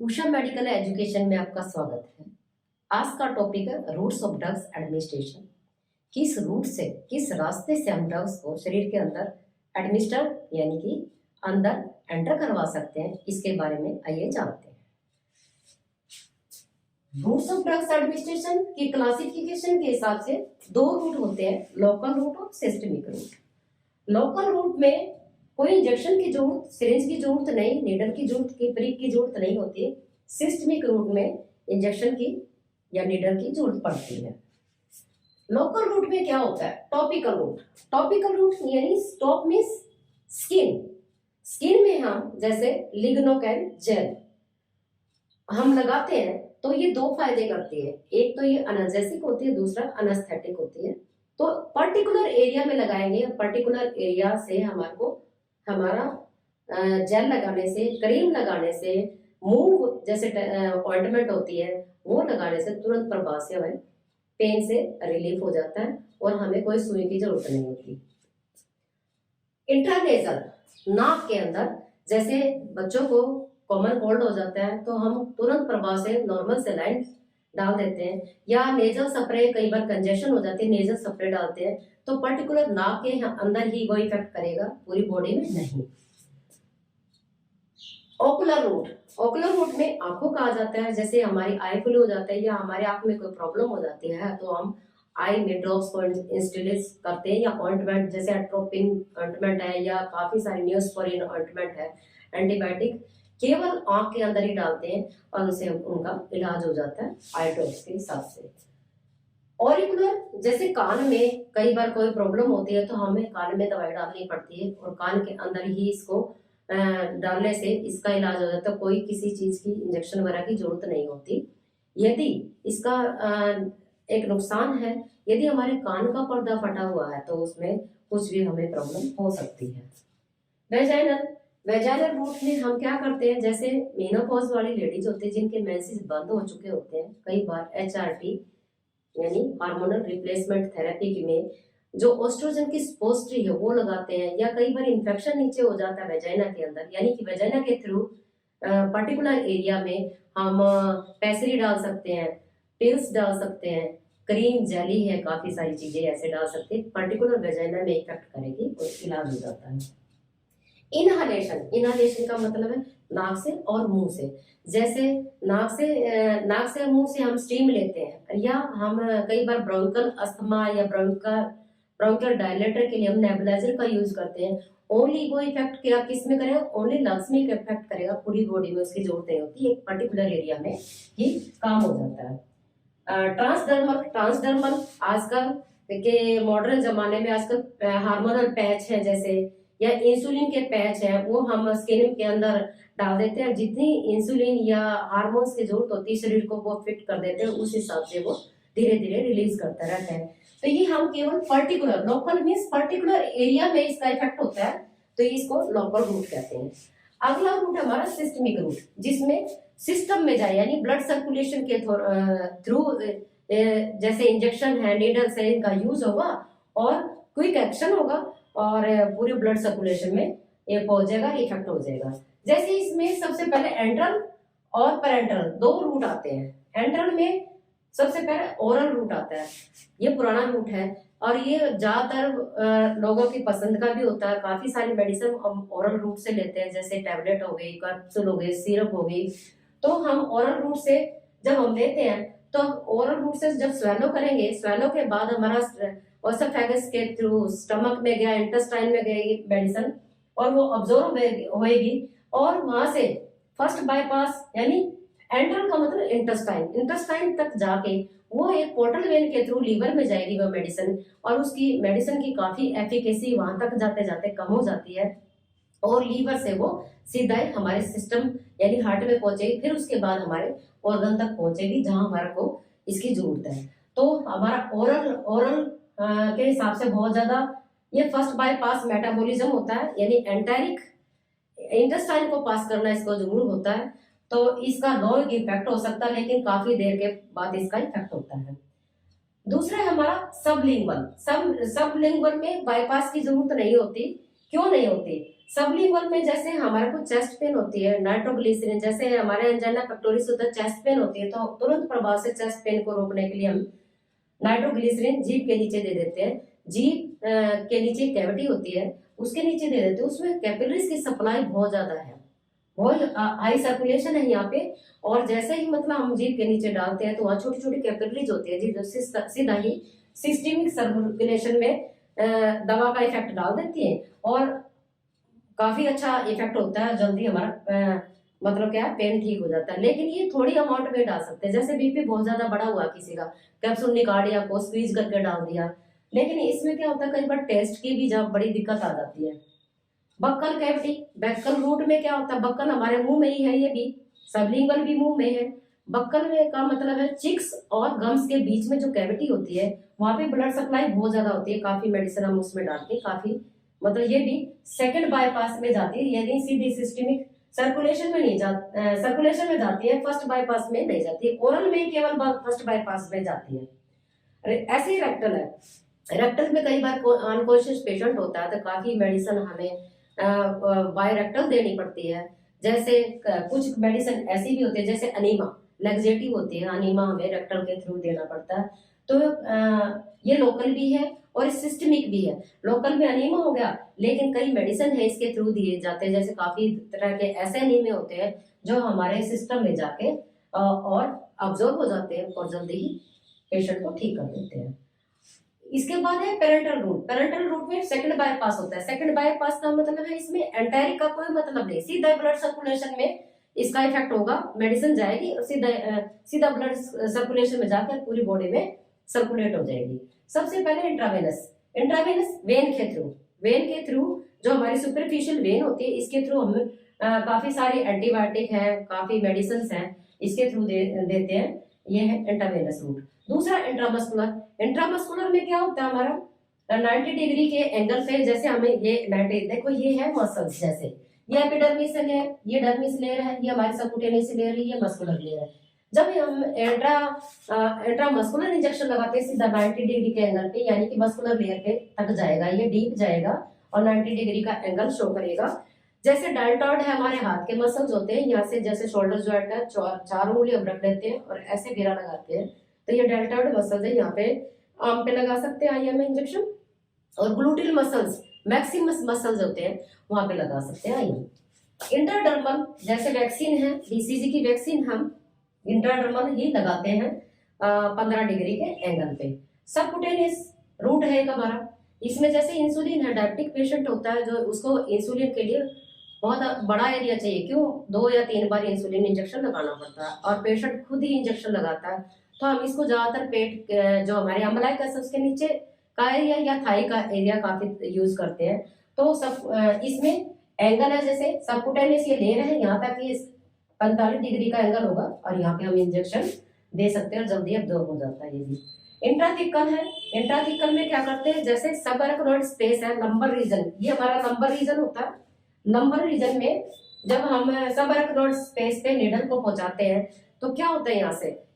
Usha medical education में आपका स्वागत है। आज का टॉपिक है रूट्स ऑफ ड्रग्स एडमिनिस्ट्रेशन। किस रूट से, किस रास्ते से हम ड्रग्स को शरीर के अंदर एडमिनिस्टर यानी कि अंदर एंटर करवा सकते हैं, इसके बारे में आइए जानते हैं। रूट्स ऑफ ड्रग्स एडमिनिस्ट्रेशन की क्लासिफिकेशन के हिसाब से दो रूट होते हैं, लोकल रूट और सिस्टमिक रूट। लोकल रूट में कोई इंजेक्शन की जरूरत, सिरिंज की जरूरत नहीं, नीडल की जरूरत, की प्रिक की जरूरत नहीं होती। सिस्टमिक रूट में इंजेक्शन की या नीडल की जरूरत पड़ती है। लोकल रूट में क्या होता है? Topical route. टॉपिकल रूट यानी टॉप मींस स्किन। स्किन में हम जैसे लिग्नोकैन जेल हम लगाते हैं तो ये दो फायदे करती है। एक तो ये एनाल्जेसिक होती है, दूसरा एनेस्थेटिक होती है। तो पर्टिकुलर एरिया में लगाएंगे, पर्टिकुलर एरिया से हमारा जेल लगाने से, क्रीम लगाने से, मूव जैसे ऑइंटमेंट होती है वो लगाने से तुरंत प्रभाव से हमें पेन से रिलीफ हो जाता है और हमें कोई सुई की जरूरत नहीं होती। इंट्रानेजल, नाक के अंदर, जैसे बच्चों को कॉमन कोल्ड हो जाता है तो हम तुरंत प्रभाव से नॉर्मल सेलाइन डाल देते हैं, या नेजल स्प्रे, कई बार कंजेशन हो जाती है, नेजल स्प्रे डालते हैं तो पर्टिकुलर नाक के अंदर ही वो इफेक्ट करेगा, पूरी बॉडी में नहीं। ओकुलर रूट, ओकुलर रूट में आंखों का आ जाता है, जैसे हमारी आई फ्लू हो जाता है या हमारे आंख में कोई प्रॉब्लम हो जाती है तो हम आई में ड्रॉप्स को इंस्टिलेट करते हैं, या ऑइंटमेंट जैसे एट्रोपिन ऑइंटमेंट है या काफी सारे न्यूस्पोरिन ऑइंटमेंट है, एंटीबायोटिक केवल आंख के अंदर ही डालते हैं और उनसे उनका इलाज हो जाता है आई ड्रॉप्स के हिसाब से। ऑरिकुलर, जैसे कान में कई बार कोई प्रॉब्लम होती है तो हमें कान में दवाई डालनी पड़ती है और कान के अंदर ही इसको डालने से इसका इलाज हो जाता है, कोई किसी चीज की इंजेक्शन वगैरह की जरूरत नहीं होती। यदि इसका एक नुकसान है, यदि हमारे कान का पर्दा फटा हुआ है तो उसमें कुछ भी हमें प्रॉब्लम हो सकती है। वेजाइनल, वेजाइनल रूट में हम क्या करते हैं, जैसे मेनोपॉज वाली लेडीज होती है जिनके मेंसेस बंद हो चुके होते हैं, कई बार HRT यानी हार्मोनल रिप्लेसमेंट थेरेपी में जो ओस्ट्रोजन की स्पोस्ट्री है वो लगाते हैं, या कई बार इन्फेक्शन नीचे हो जाता है वेजाइना के अंदर, यानी कि वेजाइना के थ्रू पर्टिकुलर एरिया में हम पैसरी डाल सकते हैं, पिल्स डाल सकते हैं, क्रीम, जेली है, काफी सारी चीजें ऐसे डाल सकते हैं, पर्टिकुलर वेजाइना में इफेक्ट करेगी और इलाज हो जाता है। इनहालेशन, इनहालेशन का मतलब है नाक से और मुंह से, जैसे नाक से मुंह से हम स्टीम लेते हैं, या हम कई बार ब्रोंकल अस्थमा या ब्रोंकल डायलेटर के लिए हम नेबुलाइजर का यूज करते हैं। ओनली वो इफेक्ट क्या किस में करेगा? ओनली लंग्स में इफेक्ट करेगा, पूरी बॉडी में उसकी जरूरत नहीं होती, एक पर्टिकुलर एरिया में ही काम हो जाता है। ट्रांसडर्मल, ट्रांसडर्मल आजकल के मॉडर्न जमाने में आजकल हार्मोनल पैच है जैसे, या इंसुलिन के पैच है, वो हम स्किन के अंदर डाल देते हैं, जितनी इंसुलिन या हार्मोन्स की जरूरत होती है शरीर को वो फिट कर देते हैं, उस हिसाब से वो धीरे धीरे रिलीज करता रहता है। तो ये हम केवल particular, local means particular area में इसका इफेक्ट होता है, तो इसको लोकल रूट कहते हैं। अगला रूट हमारा सिस्टमिक रूट, जिसमें सिस्टम में जाए, यानी ब्लड सर्कुलेशन के थ्रू जैसे इंजेक्शन है, नीडल से इनका यूज होगा और क्विक एक्शन होगा और पूरे ब्लड सर्कुलेशन में ये पहुंच जाएगा, इफेक्ट हो जाएगा। जैसे इसमें सबसे पहले एंट्रल और पेरेंटल दो रूट आते हैं। एंट्रल में सबसे पहले ओरल रूट आता है, ये पुराना रूट है और ये ज्यादातर लोगों की पसंद का भी होता है। काफी सारी मेडिसिन हम ओरल रूट से लेते हैं, जैसे टैबलेट हो गई, कैप्सूल हो गई, सिरप हो गई, तो हम ओरल रूट से जब हम लेते हैं तो ओरल रूट से जब स्वेलो करेंगे, स्वेलो के बाद हमारा ओसोफेगस के थ्रू स्टमक में गया, इंटेस्टाइन में गई मेडिसिन और वो अब्जॉर्ब होएगी और वहां से फर्स्ट बाईपास, यानी एंट्रल का मतलब इंटेस्टाइन, इंटेस्टाइन तक जाके वो एक पोर्टल वेन के थ्रू लीवर में जाएगी वो मेडिसिन, और उसकी मेडिसिन की काफी एफिकेसी वहां तक जाते जाते कम हो जाती है और लीवर से वो सीधा ही हमारे सिस्टम यानी हार्ट में पहुंचेगी, फिर उसके बाद हमारे ऑर्गन तक पहुंचेगी जहां हमारे को इसकी जरूरत है। तो हमारा ओरल के हिसाब से बहुत ज्यादा ये फर्स्ट बाईपास मेटाबॉलिज्म होता है, यानी एंटेरिक इंटेस्टाइन को पास करना इसको जरूर होता है, तो इसका लॉन्ग इफेक्ट हो सकता है लेकिन काफी देर के बाद इसका इफेक्ट होता है। दूसरा है हमारा सबलिंगुअल। सबलिंगुअल में बाईपास की जरूरत नहीं होती। क्यों नहीं होती? सबलिंगुअल में जैसे हमारे को चेस्ट पेन होती है, नाइट्रोग्लिसरीन, जैसे हमारे एंजाइना पेक्टोरिस होता है, चेस्ट पेन होती है, तो तुरंत प्रभाव से चेस्ट पेन को रोकने के लिए हम नाइट्रोग्लिसरीन जीभ के नीचे दे देते हैं। जीभ के नीचे कैविटी होती है, उसके नीचे दे देते हैं। उसमें कैपिलरीज की सप्लाई बहुत ज्यादा है, बहुत हाई सर्कुलेशन है यहाँ पे। और जैसे ही मतलब हम जीभ के नीचे डालते हैं तो वहाँ छोटी छोटी कैपिलरीज होती है जी, जो सीधा ही सिस्टमिक सर्कुलेशन में दवा का इफेक्ट डाल देती है और काफी अच्छा इफेक्ट होता है। जल्दी हमारा मतलब क्या है, पेन ठीक हो जाता है। लेकिन ये थोड़ी अमाउंट में डाल सकते हैं। जैसे बीपी बहुत ज्यादा बढ़ा हुआ किसी का, कैप्सूल निकाल को स्क्वीज करके डाल दिया। लेकिन इसमें क्या होता है, कई बार टेस्ट की भी जब बड़ी दिक्कत आ जाती है। बक्कल कैविटी, बक्कल रूट में क्या होता है, बक्कल हमारे मुंह में ही है, ये भी सबलिंगुअल भी मुंह में है। बक्कल में का मतलब है चिक्स और गम्स के बीच में जो कैविटी होती है, वहां पे ब्लड सप्लाई बहुत ज्यादा होती है। काफी मेडिसिन हम उसमें डालते हैं, काफी मतलब ये भी सेकंड बाईपास में जाती है, यानी सीधी सिस्टमिक सर्कुलेशन में नहीं जाती, सर्कुलेशन में जाती है, फर्स्ट बाईपास में नहीं जाती। ओरल में केवल फर्स्ट बाईपास में जाती है। ऐसे ही रेक्टल है, रेक्टल में कई बार अनकॉन्शियस पेशेंट होता है तो काफी मेडिसिन हमें बायोरेक्टल देनी पड़ती है। जैसे कुछ मेडिसिन ऐसी भी होती है, जैसे अनीमा लेग्जेटिव होती है, अनीमा हमें रेक्टल के थ्रू देना पड़ता है। तो ये लोकल भी है और सिस्टमिक भी है। लोकल में अनीमा हो गया, लेकिन कई मेडिसिन है इसके थ्रू दिए जाते हैं। जैसे काफी तरह के ऐसे अनीमिया होते हैं जो हमारे सिस्टम में जाके और अब्जॉर्ब हो जाते हैं और जल्दी ही पेशेंट को ठीक कर देते हैं। इसके बाद है पेरेंटल रूट। पेरेंटल रूट में सेकंड बाईपास होता है। सेकंड बाईपास का मतलब है इसमें एंटायरिक का कोई मतलब नहीं, सीधा ब्लड सर्कुलेशन में इसका इफेक्ट होगा, मेडिसिन जाएगी और सीधा ब्लड सर्कुलेशन में जाकर पूरी बॉडी में सर्कुलेट हो जाएगी। सबसे पहले इंट्रावेनस, इंट्रावेनस वेन के थ्रू, वेन के थ्रू जो हमारी सुपरफिशियल वेन होती है, इसके थ्रू हम काफी सारी एंटीबायोटिक है, काफी मेडिसिन है, इसके थ्रू देते हैं। ये है इंट्रावेनस रूट। दूसरा इंट्रामस्कुलर, इंट्रामस्कुलर में क्या होता है हमारा 90 डिग्री के एंगल पे, जैसे हमें ये 90, देखो ये है मसल्स, जैसे ये एपिडर्मिस लेयर, ये डर्मिस लेयर है, ये हमारी सबक्यूटेनियस लेयर है, ये मस्कुलर लेयर है। जब हम इंट्रामस्कुलर इंजेक्शन लगाते हैं सीधा 90 डिग्री के एंगल पे, यानी कि मस्कुलर लेयर पे तक जाएगा, ये डीप जाएगा और 90 डिग्री का एंगल शो करेगा। जैसे डेल्टॉइड है, हमारे हाथ के मसल्स होते हैं, यहाँ से जैसे शोल्डर जॉइंट है, चार उंगली हम रख लेते हैं और ऐसे घेरा लगाते हैं, तो ये डेल्टॉइड मसल्स है, यहाँ पे आर्म पे लगा सकते हैं आईएम इंजेक्शन। और ग्लूटिल मसल्स, मैक्सिमस मसल्स होते हैं, वहां पे लगा सकते हैं आईएम। इंट्राडर्मल जैसे वैक्सीन है, बीसीजी की वैक्सीन हम इंट्राडर्मल ही लगाते हैं 15 डिग्री के एंगल पे। सबक्यूटेनियस रूट है एक हमारा, इसमें जैसे इंसुलिन है, डायबिटिक पेशेंट होता है जो उसको इंसुलिन के लिए बहुत बड़ा एरिया चाहिए, क्यों 2 या 3 बार इंसुलिन इंजेक्शन लगाना पड़ता है और पेशेंट खुद ही इंजेक्शन लगाता है। तो हम इसको ज्यादातर पेट जो हमारे अम्बलाइकस उसके नीचे का एरिया या थाई का एरिया काफी यूज करते हैं। तो सब इसमें एंगल है, जैसे सबक्यूटेनियस ये ले रहे हैं, यहाँ तक ये 45 डिग्री का एंगल होगा और यहाँ पे हम इंजेक्शन दे सकते हैं और जल्दी अब्जॉर्ब हो जाता है। ये भी इंट्राथिकल है, इंट्राथिकल में क्या करते हैं, जैसे सबअरकनॉइड स्पेस है, लंबर रीजन, ये हमारा लंबर रीजन होता है। लंबर रीजन में जब हम सबअरकनॉइड स्पेस पे नीडल को पहुंचाते हैं तो क्या होता है,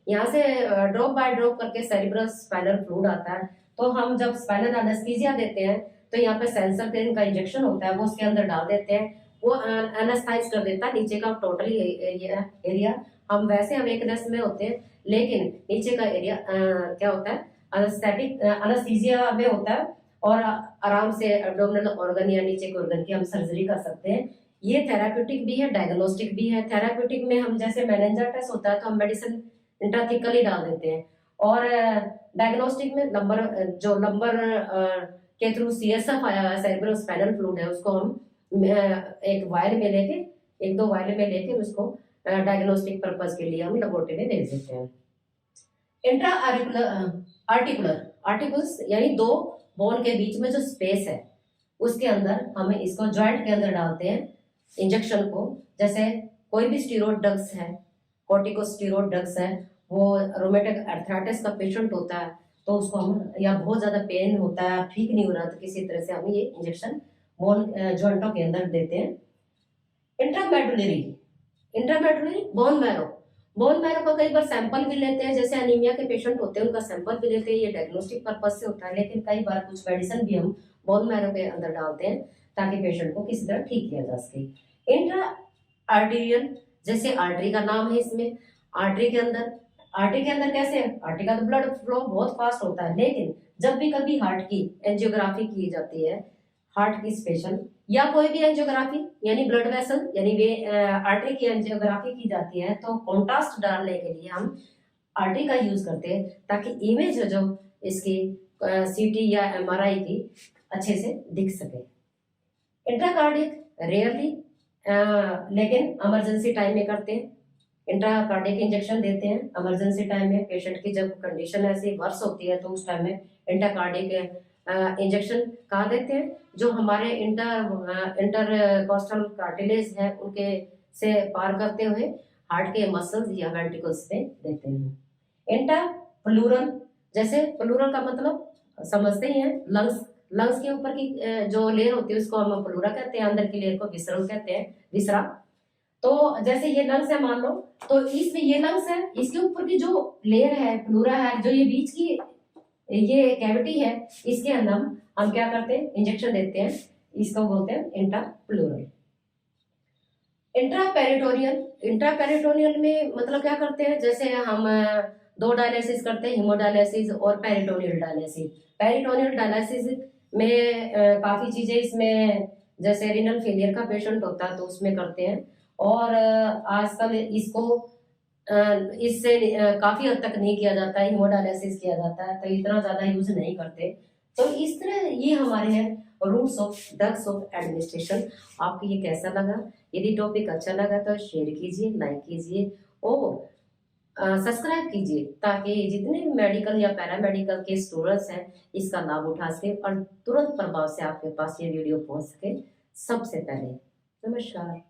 यहाँ से ड्रॉप बाय ड्रॉप करके सेरिब्रल स्पाइनल फ्लूइड आता है। तो हम जब स्पाइनल एनेस्थीसिया देते हैं तो यहाँ पे सेंसर पेन का इंजेक्शन होता है, वो उसके अंदर डाल देते हैं, वो एनेस्थाइज कर देता है नीचे का टोटली एरिया। हम वैसे हम एक में होते हैं, लेकिन नीचे का एरिया क्या होता है, एनेस्थेटिक एनेस्थीसिया में होता है और आराम से एब्डोमिनल ऑर्गन या नीचे के ऑर्गन की हम सर्जरी कर सकते हैं। ये थेराप्यूटिक भी है, डायग्नोस्टिक भी है। थेराप्यूटिक में हम जैसे मेनिंजाइटिस होता है तो हम मेडिसिन इंट्राथिकली डाल देते हैं, और डायग्नोस्टिक में लंबर के थ्रू सीएसएफ आया है, सेरिब्रल स्पाइनल फ्लूइड है, उसको हम एक वायर में लेके, 1-2 वायर में लेके उसको डायग्नोस्टिक पर्पज के लिए हम लेबोरेटरी में भेज देते हैं। इंट्रा आर्टिकुलर, आर्टिकल्स यानी 2 बोन के बीच में जो स्पेस है उसके अंदर हम इसको जॉइंट के अंदर डालते हैं इंजेक्शन को। जैसे कोई भी स्टीरॉयड ड्रग्स है, कॉर्टिकोस्टेरॉइड ड्रग्स है, वो रोमेटिक अर्थराइटिस का पेशेंट होता है तो उसको हम, या बहुत ज्यादा पेन होता है, ठीक नहीं हो रहा, तो किसी तरह से हम ये इंजेक्शन बोन जॉइंटों के अंदर देते हैं। Intramedullary, intramedullary bone marrow, bone marrow का कई बार सैंपल भी लेते हैं, जैसे अनीमिया के पेशेंट होते हैं उनका सैंपल भी लेते हैं, ये डायग्नोस्टिक पर्पज से होता है। लेकिन कई बार कुछ मेडिसिन भी हम बोन मैरो के अंदर डालते हैं ताकि पेशेंट को किसी तरह ठीक किया जा सके। इंट्रा आर्टीरियल, जैसे आर्टरी का नाम है इसमें, आर्टरी के अंदर कैसे है, आर्टरी का तो ब्लड फ्लो बहुत फास्ट होता है, लेकिन जब भी कभी हार्ट की एंजियोग्राफी की जाती है, हार्ट की स्पेशल या कोई भी एंजियोग्राफी यानी ब्लड वेसल यानी वे आर्टरी की एंजियोग्राफी की जाती है, तो कॉन्ट्रास्ट डालने के लिए हम आर्टरी का यूज करते हैं ताकि इमेज जो इसकी सीटी या एमआरआई की अच्छे से दिख सके। इंट्राकार्डिक रेयरली लेकिन इमरजेंसी टाइम में करते हैं। इंट्राकार्डिक इंजेक्शन देते हैं इमरजेंसी टाइम में, पेशेंट की जब कंडीशन ऐसी वर्स होती है तो उस टाइम में इंट्राकार्डिक इंजेक्शन कहा देते हैं, जो हमारे इंटरकोस्टल कार्टिलेज है उनके से पार करते हुए हार्ट के मसल्स या वेंट्रिकल्स में देते हैं। इंट्राप्लूरल, जैसे प्लूरल का मतलब समझते ही हैं, लंग्स के ऊपर की जो लेयर होती है उसको हम प्लूरा कहते हैं, अंदर की लेयर को विसरल कहते हैं, विसरा। तो जैसे ये लंग्स है मान लो, तो इसमें ये लंग्स है, इसके ऊपर की जो लेयर है प्लूरा है, जो ये बीच की ये कैविटी है, इसके अंदर हम क्या करते हैं, इंजेक्शन देते हैं, इसको बोलते हैं इंट्राप्लूरल। इंट्रापेरिटोनियल में मतलब क्या करते हैं, जैसे हम दो डायलिसिस करते हैं, हीमोडायलिसिस और पेरिटोनियल डायलिसिस। पेरिटोनियल डायलिसिस में काफी चीजें इसमें, जैसे रीनल फेलियर का पेशेंट होता है तो उसमें करते हैं, और आजकल इसको इससे काफी हद तक नहीं किया जाता है, हीमोडायलिसिस किया जाता है, तो इतना ज्यादा यूज नहीं करते। तो इस तरह ये हमारे हैं routes of drugs of administration. आपको ये कैसा लगा? यदि टॉपिक अच्छा लगा तो शेयर कीजिए, लाइक कीजिए और सब्सक्राइब कीजिए, ताकि जितने भी मेडिकल या पैरामेडिकल के स्टूडेंट्स हैं इसका लाभ उठा सके और तुरंत प्रभाव से आपके पास ये वीडियो पहुंच सके सबसे पहले। नमस्कार।